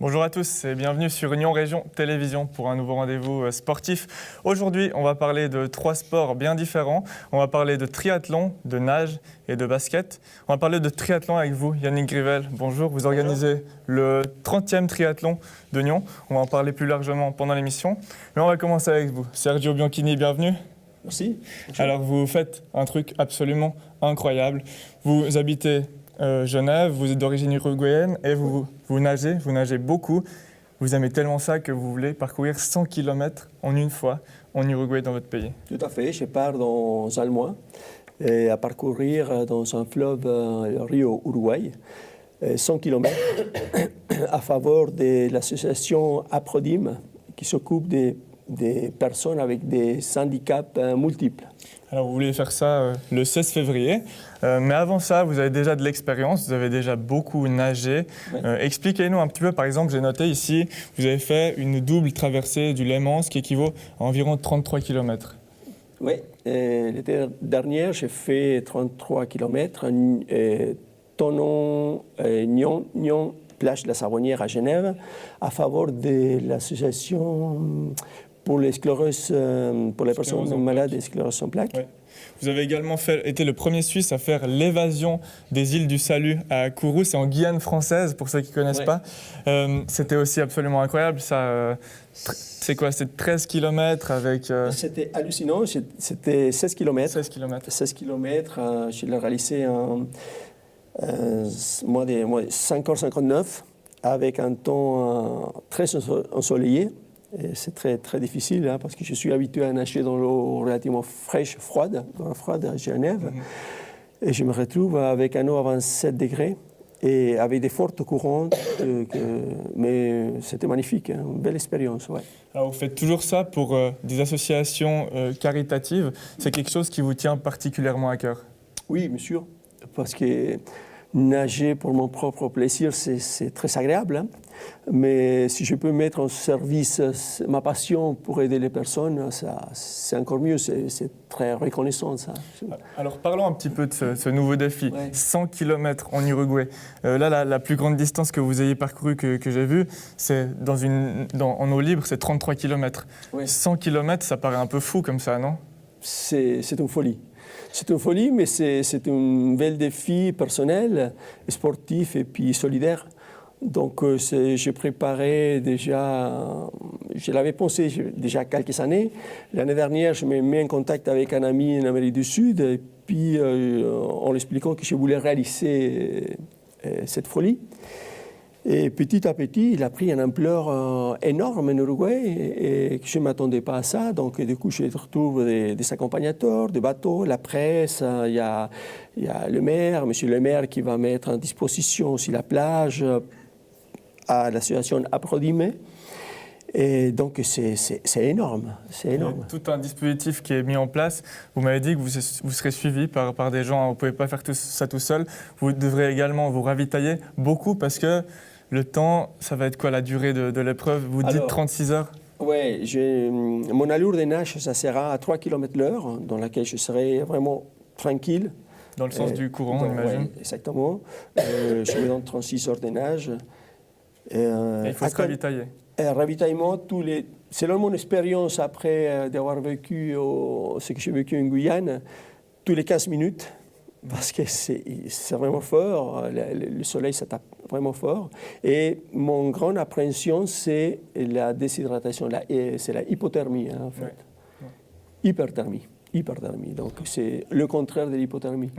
Bonjour à tous et bienvenue sur Union Région Télévision pour un nouveau rendez-vous sportif. Aujourd'hui, on va parler de 3 sports bien différents. On va parler de triathlon, de nage et de basket. On va parler de triathlon avec vous, Yannick Grivel. Bonjour, vous organisez le 30e triathlon de Nyon. On va en parler plus largement pendant l'émission. Mais on va commencer avec vous. Sergio Bianchini, bienvenue. Merci. Alors, vous faites un truc absolument incroyable. Vous habitez Genève, vous êtes d'origine uruguayenne et vous nagez beaucoup. Vous aimez tellement ça que vous voulez parcourir 100 km en une fois en Uruguay, dans votre pays. Tout à fait, je pars dans un mois à parcourir dans un fleuve, le Rio Uruguay, 100 km à faveur de l'association Aprodim qui s'occupe des personnes avec des handicaps multiples. Alors vous voulez faire ça le 16 février, mais avant ça, vous avez déjà de l'expérience, vous avez déjà beaucoup nagé. Ouais. Expliquez-nous un petit peu, par exemple, j'ai noté ici, vous avez fait une double traversée du Léman, ce qui équivaut à environ 33 km. Oui, l'été dernier, j'ai fait 33 km, Tonon, Nyon, plage de la Savonnière à Genève, à faveur de l'association pour les scléroses, pour les personnes malades de sclérose en plaques. Ouais. Vous avez également été le premier Suisse à faire l'évasion des îles du Salut à Kourou, c'est en Guyane française, pour ceux qui ne connaissent pas. C'était aussi absolument incroyable. C'est quoi, c'est 13 km avec... C'était hallucinant, c'était 16 km. 16 km. 16 km, je l'ai réalisé en 5h59 avec un temps très ensoleillé. C'est très, très difficile parce que je suis habitué à nager dans l'eau relativement fraîche, froide à Genève. Et je me retrouve avec un eau à 27 degrés et avec des fortes courantes. Mais c'était magnifique, une belle expérience. Ouais. Alors vous faites toujours ça pour des associations caritatives. C'est quelque chose qui vous tient particulièrement à cœur? Oui, bien sûr, parce que nager pour mon propre plaisir, c'est très agréable. Mais si je peux mettre en service ma passion pour aider les personnes, c'est encore mieux, c'est très reconnaissant. Ça. Alors parlons un petit peu de ce nouveau défi, 100 km en Uruguay. Là, la plus grande distance que vous ayez parcourue que j'ai vue, c'est en eau libre, c'est 33 km. 100 km, ça paraît un peu fou comme ça, non? C'est une folie. C'est une folie, mais c'est un bel défi personnel, sportif et puis solidaire. Donc, j'ai préparé déjà, je l'avais pensé déjà quelques années. L'année dernière, je me mets en contact avec un ami en Amérique du Sud, et puis en lui expliquant que je voulais réaliser cette folie. Et petit à petit, il a pris une ampleur énorme en Uruguay et je ne m'attendais pas à ça. Donc, du coup, je retrouve des accompagnateurs, des bateaux, la presse. Il y a le maire, monsieur le maire, qui va mettre en disposition aussi la plage à l'association Aprodime. Et donc, c'est énorme, c'est énorme. Tout un dispositif qui est mis en place. Vous m'avez dit que vous serez suivi par des gens, vous ne pouvez pas faire ça tout seul. Vous devrez également vous ravitailler beaucoup parce que le temps, ça va être quoi la durée de l'épreuve? Vous dites 36 heures? Oui, mon allure de nage, ça sera à 3 km/h, dans laquelle je serai vraiment tranquille. Dans le sens du courant, j'imagine. Oui, exactement. Je me donne 36 heures de nage. Et il faut se ravitailler. Ravitaillement, selon mon expérience après d'avoir vécu ce que j'ai vécu en Guyane, tous les 15 minutes, parce que c'est vraiment fort, le soleil ça tape vraiment fort. Et mon grande appréhension, c'est la déshydratation, c'est la hypothermie en fait. Hyperthermie. Donc c'est le contraire de l'hypothermie.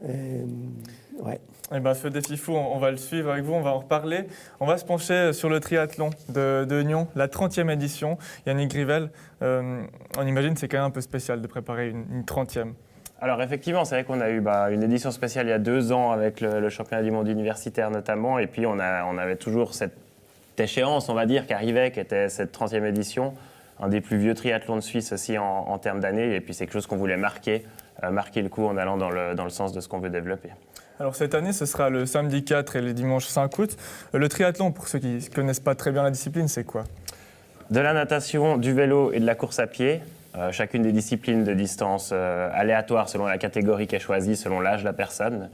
Ouais. Eh ben, ce défi fou, on va le suivre avec vous, on va en reparler. On va se pencher sur le triathlon de Nyon, la 30e édition. Yannick Grivel, on imagine que c'est quand même un peu spécial de préparer une 30e. Alors effectivement, c'est vrai qu'on a eu une édition spéciale il y a 2 ans avec le championnat du monde universitaire notamment, et puis on avait toujours cette échéance, on va dire, qui arrivait, qui était cette 30e édition, un des plus vieux triathlons de Suisse aussi en termes d'années, et puis c'est quelque chose qu'on voulait marquer le coup en allant dans le sens de ce qu'on veut développer. Alors cette année, ce sera le samedi 4 et le dimanche 5 août. Le triathlon, pour ceux qui ne connaissent pas très bien la discipline, c'est quoi? De la natation, du vélo et de la course à pied. Chacune des disciplines de distance aléatoire selon la catégorie qui est choisie, selon l'âge de la personne.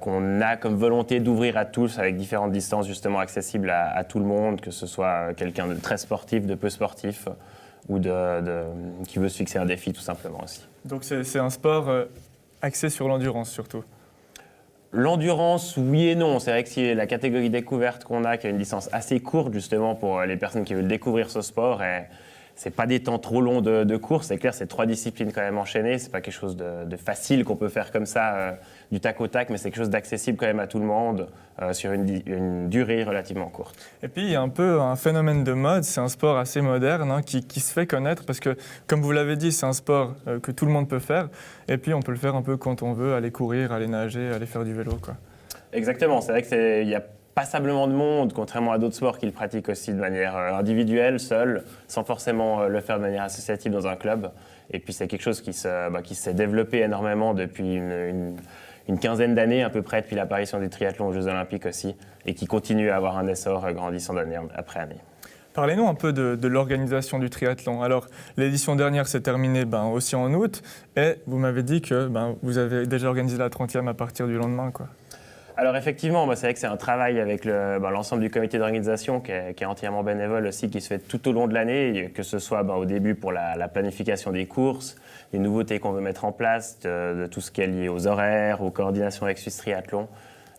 qu'on a comme volonté d'ouvrir à tous avec différentes distances justement accessibles à tout le monde, que ce soit quelqu'un de très sportif, de peu sportif ou qui veut se fixer un défi tout simplement aussi. Donc c'est un sport axé sur l'endurance surtout. L'endurance, oui et non. C'est vrai que si la catégorie découverte qu'on a, qui a une licence assez courte justement pour les personnes qui veulent découvrir ce sport, c'est pas des temps trop longs de course. C'est clair, c'est 3 disciplines quand même enchaînées. C'est pas quelque chose de facile qu'on peut faire comme ça du tac au tac, mais c'est quelque chose d'accessible quand même à tout le monde sur une durée relativement courte. Et puis il y a un peu un phénomène de mode. C'est un sport assez moderne hein, qui se fait connaître parce que, comme vous l'avez dit, c'est un sport que tout le monde peut faire. Et puis on peut le faire un peu quand on veut, aller courir, aller nager, aller faire du vélo, quoi. Exactement. C'est vrai qu'il y a passablement de monde, contrairement à d'autres sports qui le pratiquent aussi de manière individuelle, seul, sans forcément le faire de manière associative dans un club. Et puis c'est quelque chose qui s'est développé énormément depuis une quinzaine d'années à peu près, depuis l'apparition du triathlon aux Jeux Olympiques aussi, et qui continue à avoir un essor grandissant d'année après année. Parlez-nous un peu de l'organisation du triathlon. Alors, l'édition dernière s'est terminée aussi en août, et vous m'avez dit que vous avez déjà organisé la 30e à partir du lendemain, quoi. Alors effectivement, c'est vrai que c'est un travail avec l'ensemble du comité d'organisation qui est entièrement bénévole aussi, qui se fait tout au long de l'année, que ce soit au début pour la planification des courses, les nouveautés qu'on veut mettre en place, de tout ce qui est lié aux horaires, aux coordinations avec Suisse Triathlon,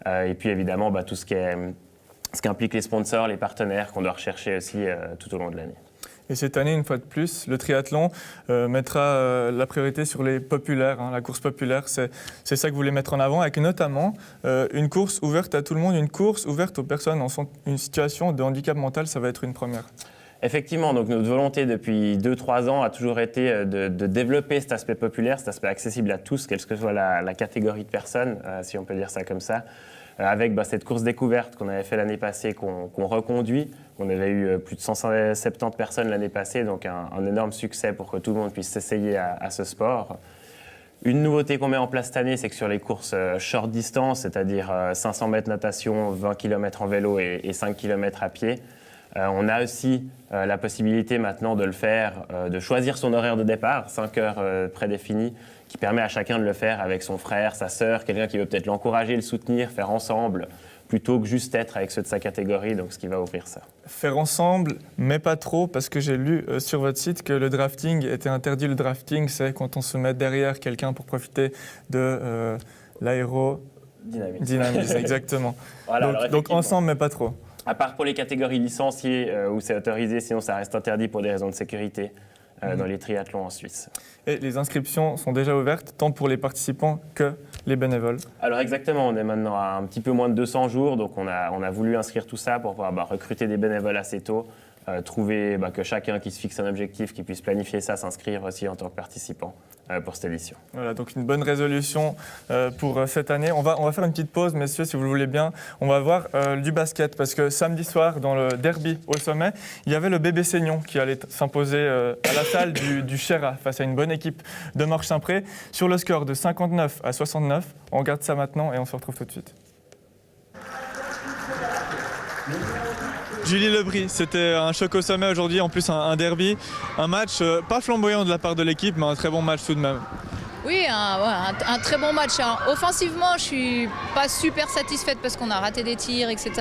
et puis évidemment tout ce qui implique les sponsors, les partenaires qu'on doit rechercher aussi tout au long de l'année. Et cette année, une fois de plus, le triathlon mettra la priorité sur les populaires. Hein. La course populaire, c'est ça que vous voulez mettre en avant, avec notamment une course ouverte à tout le monde, une course ouverte aux personnes en une situation de handicap mental. Ça va être une première. Effectivement, donc notre volonté depuis 2-3 ans a toujours été de développer cet aspect populaire, cet aspect accessible à tous, quelle que soit la catégorie de personnes, si on peut dire ça comme ça. Avec cette course découverte qu'on avait fait l'année passée, qu'on reconduit. On avait eu plus de 170 personnes l'année passée, donc un énorme succès pour que tout le monde puisse s'essayer à ce sport. Une nouveauté qu'on met en place cette année, c'est que sur les courses short distance, c'est-à-dire 500 mètres natation, 20 km en vélo et 5 km à pied, on a aussi la possibilité maintenant de le faire, de choisir son horaire de départ, 5 heures prédéfinies, qui permet à chacun de le faire avec son frère, sa sœur, quelqu'un qui veut peut-être l'encourager, le soutenir, faire ensemble, plutôt que juste être avec ceux de sa catégorie, donc ce qui va ouvrir ça. Faire ensemble, mais pas trop, parce que j'ai lu sur votre site que le drafting était interdit. Le drafting, c'est quand on se met derrière quelqu'un pour profiter de l'aérodynamisme. Exactement. Voilà, donc ensemble, mais pas trop. À part pour les catégories licenciées où c'est autorisé, sinon ça reste interdit pour des raisons de sécurité dans les triathlons en Suisse. Et les inscriptions sont déjà ouvertes, tant pour les participants que les bénévoles. Alors exactement, on est maintenant à un petit peu moins de 200 jours, donc on a voulu inscrire tout ça pour pouvoir recruter des bénévoles assez tôt, trouver que chacun qui se fixe un objectif, qui puisse planifier ça, s'inscrire aussi en tant que participant pour cette édition. Voilà, donc une bonne résolution pour cette année. On va faire une petite pause, messieurs, si vous le voulez bien. On va voir du basket, parce que samedi soir, dans le derby au sommet, il y avait le bébé Seignon qui allait s'imposer à la salle du Chéra face à une bonne équipe de Morges-Saint-Pré sur le score de 59-69. On regarde ça maintenant et on se retrouve tout de suite. Julie Lebris, c'était un choc au sommet aujourd'hui, en plus un derby, un match pas flamboyant de la part de l'équipe, mais un très bon match tout de même. Oui, un très bon match. Offensivement, je suis pas super satisfaite parce qu'on a raté des tirs, etc.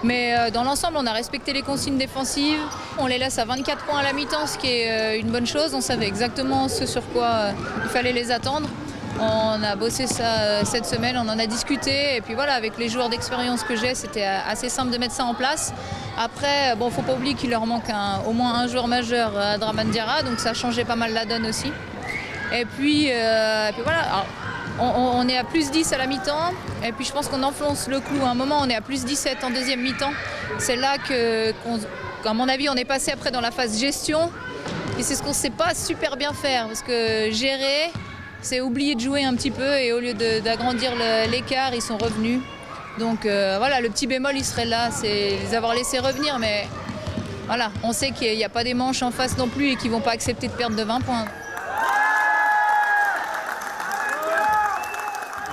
Mais dans l'ensemble, on a respecté les consignes défensives. On les laisse à 24 points à la mi-temps, ce qui est une bonne chose. On savait exactement ce sur quoi il fallait les attendre. On a bossé ça cette semaine, on en a discuté. Et puis voilà, avec les joueurs d'expérience que j'ai, c'était assez simple de mettre ça en place. Après, bon, faut pas oublier qu'il leur manque au moins un joueur majeur à Draman Diarra, donc ça a changé pas mal la donne aussi. Et puis voilà, alors, on est à plus 10 à la mi-temps, et puis je pense qu'on enfonce le clou. À un moment, on est à plus 17 en deuxième mi-temps. C'est là qu'à mon avis, on est passé après dans la phase gestion, et c'est ce qu'on ne sait pas super bien faire, parce que gérer, c'est oublier de jouer un petit peu, et au lieu d'agrandir l'écart, ils sont revenus. Donc voilà, le petit bémol, il serait là, c'est les avoir laissés revenir, mais voilà, on sait qu'il n'y a pas des manches en face non plus et qu'ils ne vont pas accepter de perdre de 20 points.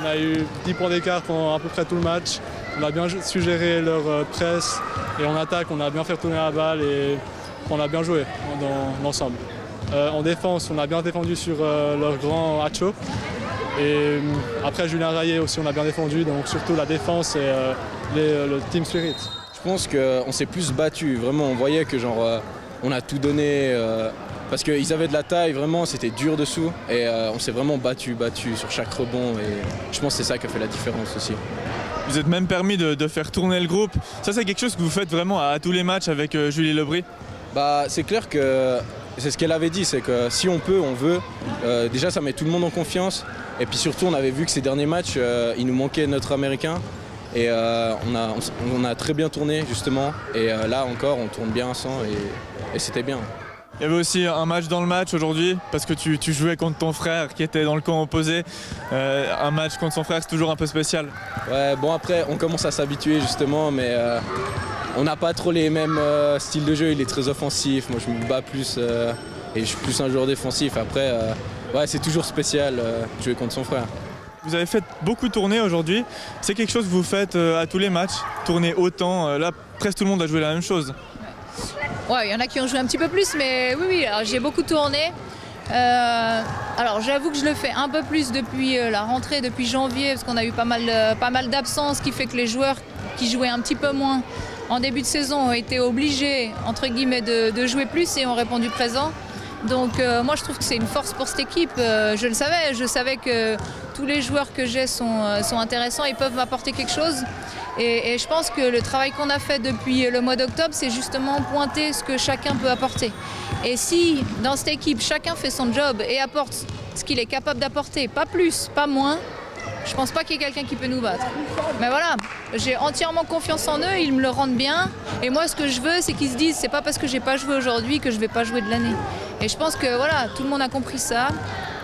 On a eu 10 points d'écart pendant à peu près tout le match. On a bien su gérer leur presse, et en attaque, on a bien fait tourner la balle et on a bien joué dans l'ensemble. En défense, on a bien défendu sur leur grand Hacho. Et après, Julien Rayet aussi, on a bien défendu, donc surtout la défense et le team spirit. Je pense qu'on s'est plus battu, vraiment, on voyait que on a tout donné, parce qu'ils avaient de la taille, vraiment, c'était dur dessous, et on s'est vraiment battu sur chaque rebond, et je pense que c'est ça qui a fait la différence aussi. Vous êtes même permis de faire tourner le groupe. Ça, c'est quelque chose que vous faites vraiment à tous les matchs avec Julie Lebris? C'est clair que c'est ce qu'elle avait dit, c'est que si on peut, on veut. Déjà, ça met tout le monde en confiance, et puis surtout, on avait vu que ces derniers matchs, il nous manquait notre Américain. Et on a très bien tourné justement, et là encore on tourne bien ensemble et c'était bien. Il y avait aussi un match dans le match aujourd'hui, parce que tu jouais contre ton frère qui était dans le camp opposé. Un match contre son frère, c'est toujours un peu spécial. Ouais, bon après on commence à s'habituer justement, mais on n'a pas trop les mêmes styles de jeu. Il est très offensif, moi je me bats plus et je suis plus un joueur défensif. Après, ouais, c'est toujours spécial jouer contre son frère. Vous avez fait beaucoup tourner aujourd'hui. C'est quelque chose que vous faites à tous les matchs, tourner autant. Là, presque tout le monde a joué la même chose. Ouais, il y en a qui ont joué un petit peu plus, mais oui, alors j'ai beaucoup tourné. Alors j'avoue que je le fais un peu plus depuis la rentrée, depuis janvier, parce qu'on a eu pas mal d'absences, ce qui fait que les joueurs qui jouaient un petit peu moins en début de saison ont été obligés, entre guillemets, de jouer plus et ont répondu présent. Donc moi je trouve que c'est une force pour cette équipe. Je savais que tous les joueurs que j'ai sont intéressants, ils peuvent m'apporter quelque chose. Et je pense que le travail qu'on a fait depuis le mois d'octobre, c'est justement pointer ce que chacun peut apporter. Et si dans cette équipe, chacun fait son job et apporte ce qu'il est capable d'apporter, pas plus, pas moins, je pense pas qu'il y ait quelqu'un qui peut nous battre. Mais voilà, j'ai entièrement confiance en eux, ils me le rendent bien. Et moi, ce que je veux, c'est qu'ils se disent, c'est pas parce que j'ai pas joué aujourd'hui que je vais pas jouer de l'année. Et je pense que voilà, tout le monde a compris ça.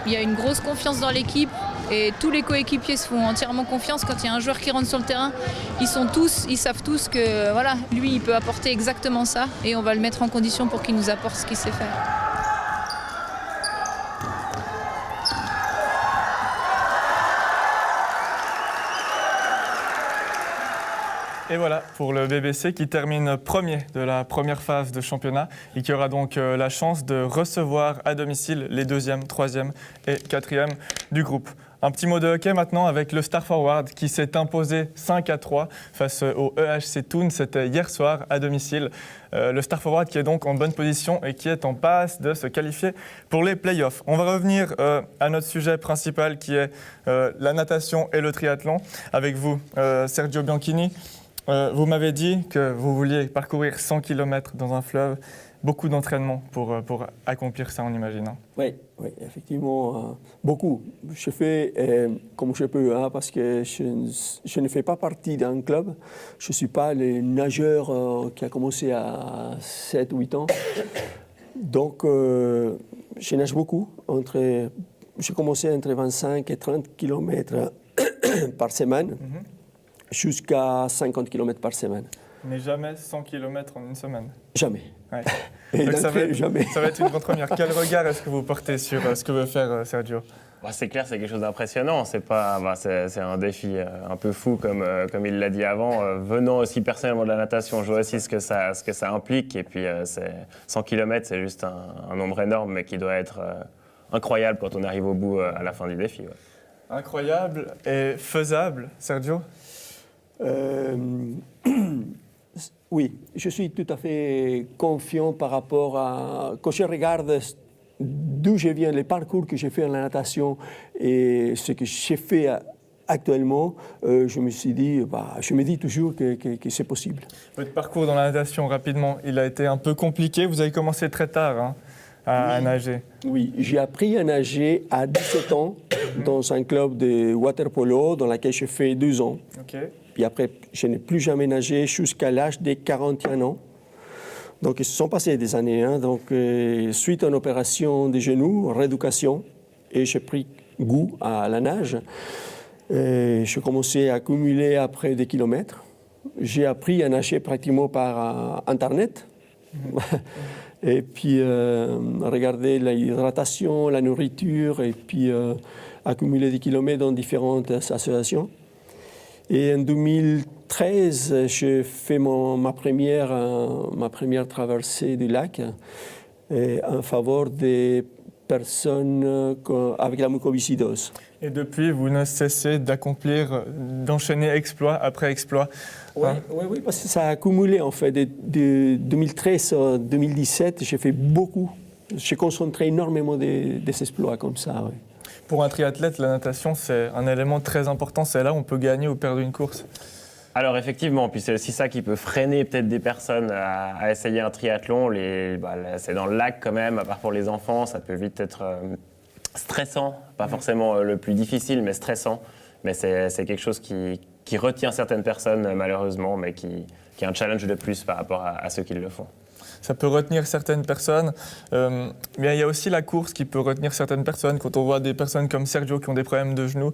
Il y a une grosse confiance dans l'équipe et tous les coéquipiers se font entièrement confiance. Quand il y a un joueur qui rentre sur le terrain, ils savent tous que voilà, lui, il peut apporter exactement ça et on va le mettre en condition pour qu'il nous apporte ce qu'il sait faire. Et voilà pour le BBC qui termine premier de la première phase de championnat et qui aura donc la chance de recevoir à domicile les 2e, 3e et 4e du groupe. Un petit mot de hockey maintenant avec le Star Forward qui s'est imposé 5-3 face au EHC Thun. C'était hier soir à domicile. Le Star Forward qui est donc en bonne position et qui est en passe de se qualifier pour les playoffs. On va revenir à notre sujet principal qui est la natation et le triathlon. Avec vous, Sergio Bianchini. Vous m'avez dit que vous vouliez parcourir 100 km dans un fleuve. Beaucoup d'entraînement pour accomplir ça, on imagine. Hein. Oui, effectivement, beaucoup. Je fais comme je peux, hein, parce que je ne fais pas partie d'un club. Je ne suis pas le nageur qui a commencé à 7-8 ans. Donc, je nage beaucoup. J'ai commencé entre 25 et 30 km par semaine. Jusqu'à 50 km par semaine. Mais jamais 100 km en une semaine? Jamais. Ouais. Donc jamais. Ça va être une grande première. Quel regard est-ce que vous portez sur ce que veut faire Sergio? C'est clair, c'est quelque chose d'impressionnant. C'est un défi un peu fou, comme il l'a dit avant. Venant aussi personnellement de la natation, je vois aussi ce que ça implique. Et puis, 100 km, c'est juste un nombre énorme, mais qui doit être incroyable quand on arrive au bout à la fin du défi. Ouais. Incroyable et faisable, Sergio? Oui, je suis tout à fait confiant par rapport à... Quand je regarde d'où je viens, les parcours que j'ai fait en la natation et ce que j'ai fait actuellement, je me dis toujours que c'est possible. Votre parcours dans la natation, rapidement, il a été un peu compliqué. Vous avez commencé très tard à nager. Oui, j'ai appris à nager à 17 ans dans un club de water polo dans lequel j'ai fait 2 ans. Okay. Puis après, je n'ai plus jamais nagé jusqu'à l'âge de 41 ans. Donc, ils se sont passés des années. Hein. Donc, suite à une opération des genoux, rééducation, et j'ai pris goût à la nage. J'ai commencé à accumuler après des kilomètres. J'ai appris à nager pratiquement par Internet. Et puis, regarder l'hydratation, la nourriture, et puis accumuler des kilomètres dans différentes associations. Et en 2013, j'ai fait ma première traversée du lac en faveur des personnes avec la mucoviscidose. Et depuis, vous ne cessez d'enchaîner exploit après exploit. Oui, parce que ça a accumulé en fait. De 2013 à 2017, j'ai concentré énormément des exploits comme ça. Oui. Pour un triathlète, la natation, c'est un élément très important. C'est là où on peut gagner ou perdre une course. Alors effectivement, puis c'est aussi ça qui peut freiner peut-être des personnes à essayer un triathlon. C'est dans le lac quand même, à part pour les enfants, ça peut vite être stressant. Pas forcément le plus difficile, mais stressant. Mais c'est quelque chose qui retient certaines personnes malheureusement, mais qui est un challenge de plus par rapport à ceux qui le font. Ça peut retenir certaines personnes, mais il y a aussi la course qui peut retenir certaines personnes. Quand on voit des personnes comme Sergio qui ont des problèmes de genoux,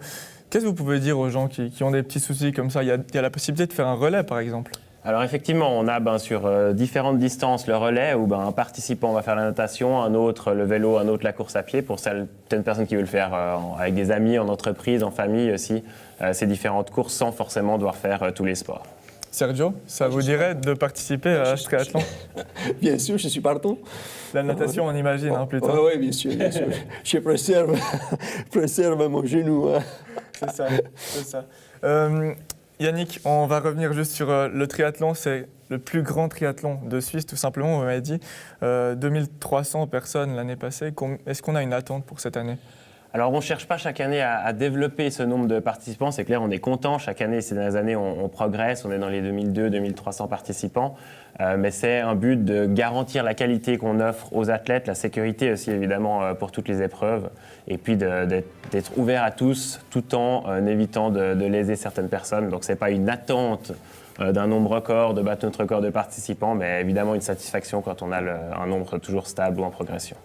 qu'est-ce que vous pouvez dire aux gens qui ont des petits soucis comme ça? Il y a la possibilité de faire un relais, par exemple. Alors effectivement, on a sur différentes distances le relais où un participant va faire la natation, un autre le vélo, un autre la course à pied. Pour certaines personnes qui veulent le faire avec des amis, en entreprise, en famille aussi, ces différentes courses sans forcément devoir faire tous les sports. Sergio, ça vous dirait de participer à ce triathlon? Bien sûr, je suis partant. La natation, on imagine, plutôt. Oui, bien sûr, bien sûr. Je préserve mon genou. Hein. C'est ça. Yannick, on va revenir juste sur le triathlon. C'est le plus grand triathlon de Suisse, tout simplement, vous m'avez dit. 2300 personnes l'année passée. Est-ce qu'on a une attente pour cette année? Alors on ne cherche pas chaque année à développer ce nombre de participants, c'est clair, on est content, chaque année, ces dernières années, on progresse, on est dans les 2200-2300 participants, mais c'est un but de garantir la qualité qu'on offre aux athlètes, la sécurité aussi évidemment pour toutes les épreuves, et puis d'être ouvert à tous, tout en évitant de léser certaines personnes. Donc ce n'est pas une attente d'un nombre record, de battre notre record de participants, mais évidemment une satisfaction quand on a un nombre toujours stable ou en progression.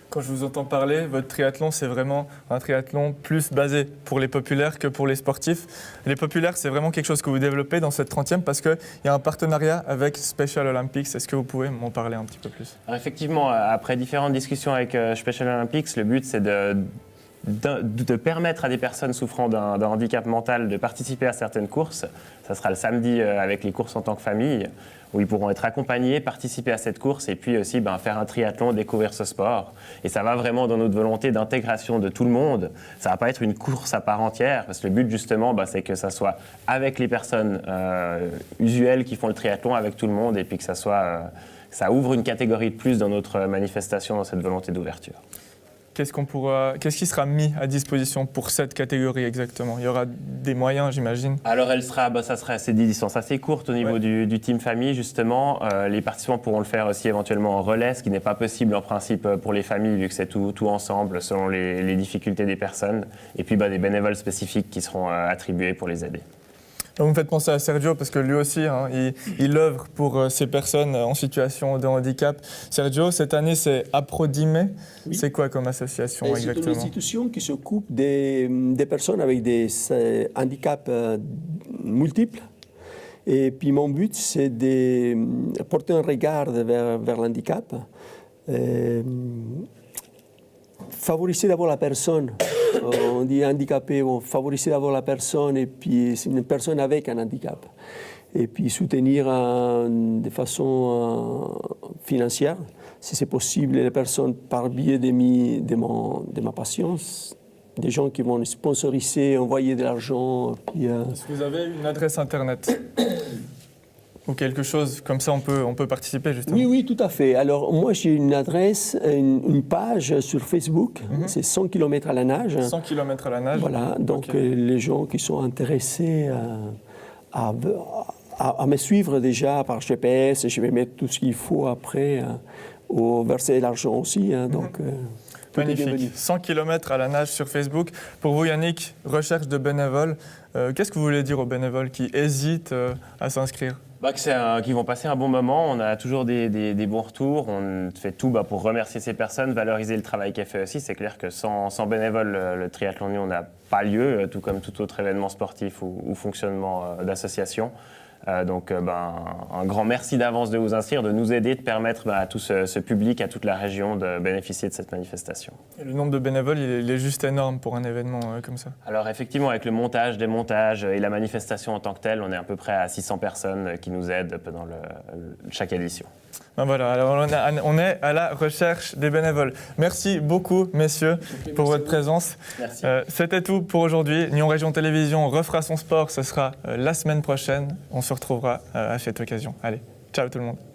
Quand je vous entends parler, votre triathlon, c'est vraiment un triathlon plus basé pour les populaires que pour les sportifs. Les populaires, c'est vraiment quelque chose que vous développez dans cette 30e parce qu'il y a un partenariat avec Special Olympics. Est-ce que vous pouvez m'en parler un petit peu plus? Alors effectivement, après différentes discussions avec Special Olympics, le but, c'est de permettre à des personnes souffrant d'un handicap mental de participer à certaines courses. Ça sera le samedi avec les courses en tant que famille, où ils pourront être accompagnés, participer à cette course et puis aussi faire un triathlon, découvrir ce sport. Et ça va vraiment dans notre volonté d'intégration de tout le monde. Ça ne va pas être une course à part entière, parce que le but justement, c'est que ça soit avec les personnes usuelles qui font le triathlon, avec tout le monde, et puis que ça ouvre une catégorie de plus dans notre manifestation, dans cette volonté d'ouverture. Qu'est-ce qui sera mis à disposition pour cette catégorie exactement? Il y aura des moyens, j'imagine? Alors, c'est des distances assez courtes au niveau du team famille, justement. Les participants pourront le faire aussi éventuellement en relais, ce qui n'est pas possible en principe pour les familles, vu que c'est tout ensemble, selon les difficultés des personnes. Et puis, des bénévoles spécifiques qui seront attribués pour les aider. Vous me faites penser à Sergio parce que lui aussi, il œuvre pour ces personnes en situation de handicap. Sergio, cette année, c'est Aprodime. Oui. C'est quoi comme association exactement? C'est une institution qui s'occupe des personnes avec des handicaps multiples. Et puis mon but, c'est de porter un regard vers l'handicap. Favoriser d'abord la personne, on dit handicapé, favoriser d'abord la personne et puis c'est une personne avec un handicap. Et puis soutenir de façon financière, si c'est possible, les personnes par biais de ma passion, des gens qui vont sponsoriser, envoyer de l'argent. Est-ce que vous avez une adresse internet? Ou quelque chose, comme ça on peut participer justement. Oui, tout à fait. Alors moi j'ai une adresse, une page sur Facebook, c'est 100 km à la nage. 100 km à la nage. Voilà, donc les gens qui sont intéressés à me suivre déjà par GPS, je vais mettre tout ce qu'il faut après, verser l'argent aussi. Donc, magnifique. 100 km à la nage sur Facebook. Pour vous Yannick, recherche de bénévoles, qu'est-ce que vous voulez dire aux bénévoles qui hésitent à s'inscrire? Qui vont passer un bon moment, on a toujours des bons retours, on fait tout pour remercier ces personnes, valoriser le travail qu'elles font aussi. C'est clair que sans bénévoles, le triathlon Lyon n'a pas lieu, tout comme tout autre événement sportif ou fonctionnement d'association. Donc un grand merci d'avance de vous inscrire, de nous aider, de permettre à tout ce public, à toute la région de bénéficier de cette manifestation. Et le nombre de bénévoles, il est juste énorme pour un événement comme ça. Alors effectivement, avec le montage, démontage et la manifestation en tant que telle, on est à peu près à 600 personnes qui nous aident pendant chaque édition. Ben voilà, alors on est à la recherche des bénévoles. Merci beaucoup, messieurs, pour votre présence. Merci. C'était tout pour aujourd'hui. Nyon Région Télévision refera son sport. Ce sera la semaine prochaine. On se retrouvera à cette occasion. Allez, ciao tout le monde.